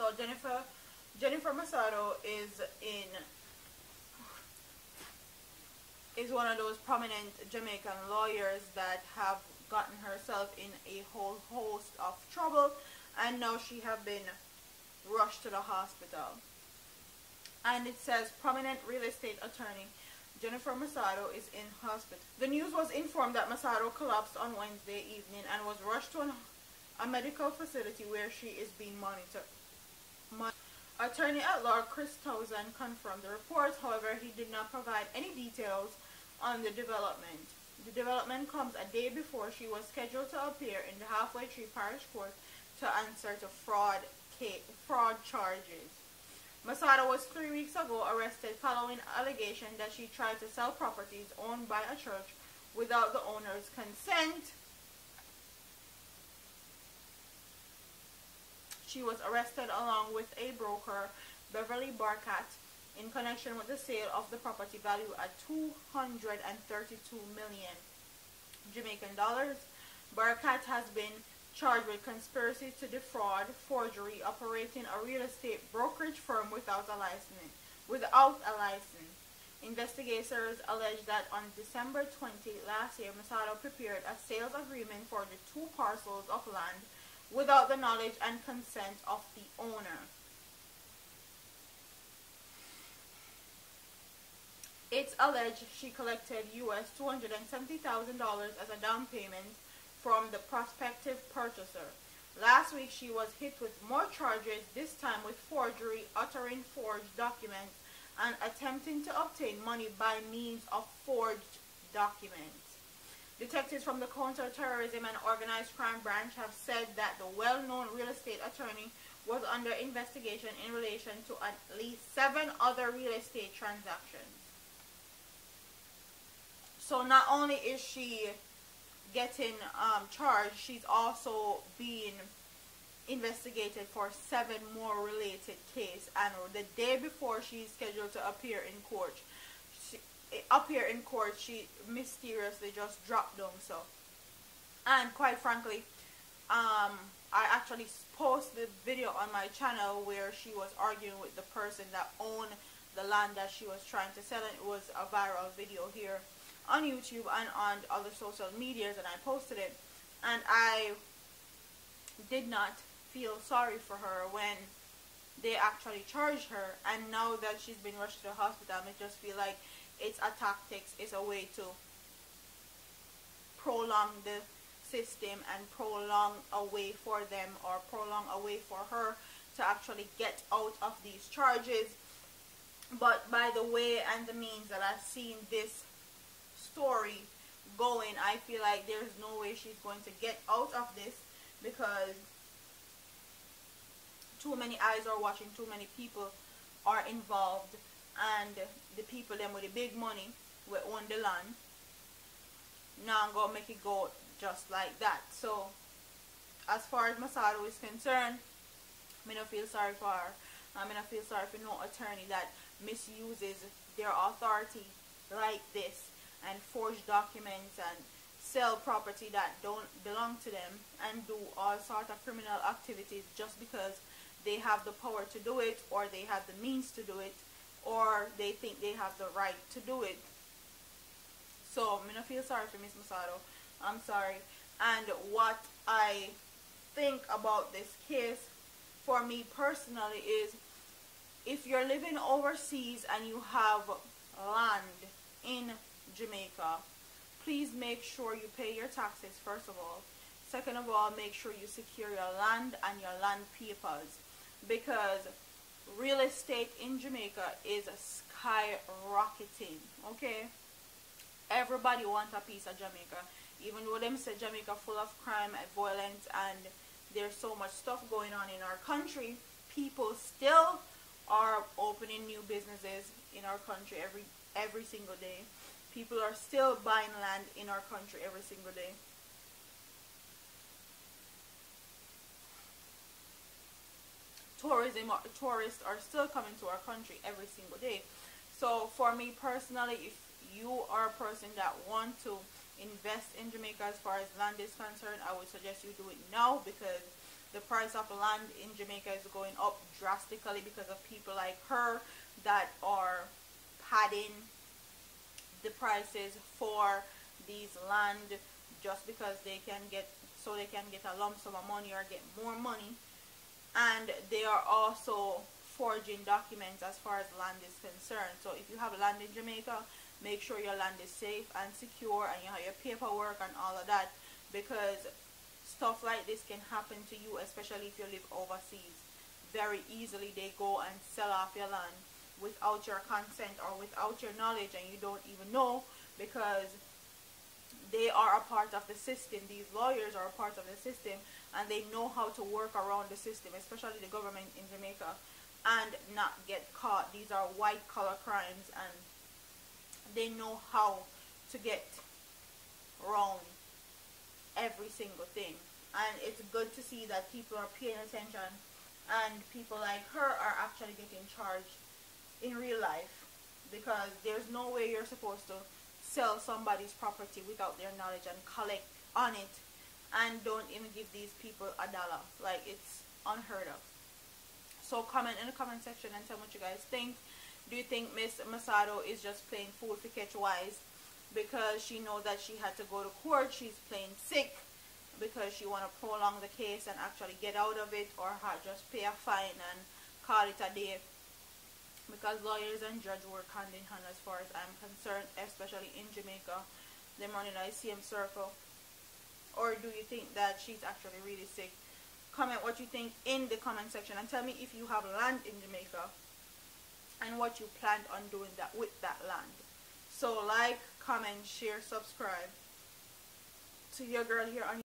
So Jennifer Masado is one of those prominent Jamaican lawyers that have gotten herself in a whole host of trouble, and now she have been rushed to the hospital. And it says prominent real estate attorney Jennifer Masado is in hospital. The news was informed that Masado collapsed on Wednesday evening and was rushed to a medical facility where she is being monitored. Attorney at law Chris Townsend confirmed the reports. However, he did not provide any details on the development. The development comes a day before she was scheduled to appear in the Halfway Tree Parish Court to answer to fraud charges. Masado was 3 weeks ago arrested following allegation that she tried to sell properties owned by a church without the owner's consent. She was arrested along with a broker, Beverly Barkat, in connection with the sale of the property valued at 232 million Jamaican dollars. Barkat has been charged with conspiracy to defraud, forgery, operating a real estate brokerage firm without a license. Investigators allege that on December 20 last year, Masado prepared a sales agreement for the 2 parcels of land without the knowledge and consent of the owner. It's alleged she collected US $270,000 as a down payment from the prospective purchaser. Last week she was hit with more charges, this time with forgery, uttering forged documents, and attempting to obtain money by means of forged documents. Detectives from the Counter-Terrorism and Organized Crime Branch have said that the well-known real estate attorney was under investigation in relation to at least 7 other real estate transactions. So not only is she getting charged, she's also being investigated for 7 more related cases. And the day before she's scheduled to appear in court, she mysteriously just dropped down. So, and quite frankly, I actually posted a video on my channel where she was arguing with the person that owned the land that she was trying to sell, and it was a viral video here on YouTube and on other social medias, and I posted it, and I did not feel sorry for her when they actually charged her. And now that she's been rushed to the hospital, I just feel like it's a tactics, it's a way to prolong the system and prolong a way for them, or prolong a way for her to actually get out of these charges. But by the way and the means that I've seen this story going, I feel like there's no way she's going to get out of this, because too many eyes are watching, too many people are involved, and the people them with the big money will own the land. Now I'm gonna make it go just like that. So as far as Masado is concerned, I don't feel sorry for her. I don't feel sorry for no attorney that misuses their authority like this and forge documents and sell property that don't belong to them and do all sorts of criminal activities just because they have the power to do it, or they have the means to do it, or they think they have the right to do it. So I don't feel sorry for Miss Masado. I'm sorry. And what I think about this case, for me personally, is if you're living overseas and you have land in Jamaica, please make sure you pay your taxes, first of all. Second of all, make sure you secure your land and your land papers, because real estate in Jamaica is skyrocketing. Okay, everybody wants a piece of Jamaica, even though them say Jamaica full of crime and violence and there's so much stuff going on in our country. People still are opening new businesses in our country every single day. People are still buying land in our country every single day. Tourists are still coming to our country every single day. So for me personally, if you are a person that want to invest in Jamaica as far as land is concerned, I would suggest you do it now, because the price of land in Jamaica is going up drastically because of people like her that are padding the prices for these land just because they can get a lump sum of money or get more money. And they are also forging documents as far as land is concerned. So if you have land in Jamaica, make sure your land is safe and secure and you have your paperwork and all of that, because stuff like this can happen to you, especially if you live overseas. Very easily they go and sell off your land without your consent or without your knowledge, and you don't even know, because they are a part of the system. These lawyers are a part of the system, and they know how to work around the system, especially the government in Jamaica, and not get caught. These are white collar crimes, and they know how to get around every single thing. And it's good to see that people are paying attention, and people like her are actually getting charged in real life, because there's no way you're supposed to sell somebody's property without their knowledge and collect on it and don't even give these people $1. Like, it's unheard of. So comment in the comment section and tell me what you guys think. Do you think Miss Masado is just playing fool for catch wise because she knows that she had to go to court? She's playing sick because she want to prolong the case and actually get out of it, or just pay a fine and call it a day, because lawyers and judge work hand in hand as far as I'm concerned, especially in Jamaica. Them running the ICM circle. Or do you think that she's actually really sick? Comment what you think in the comment section, and tell me if you have land in Jamaica and what you planned on doing that with that land. So like, comment, share, subscribe to your girl here on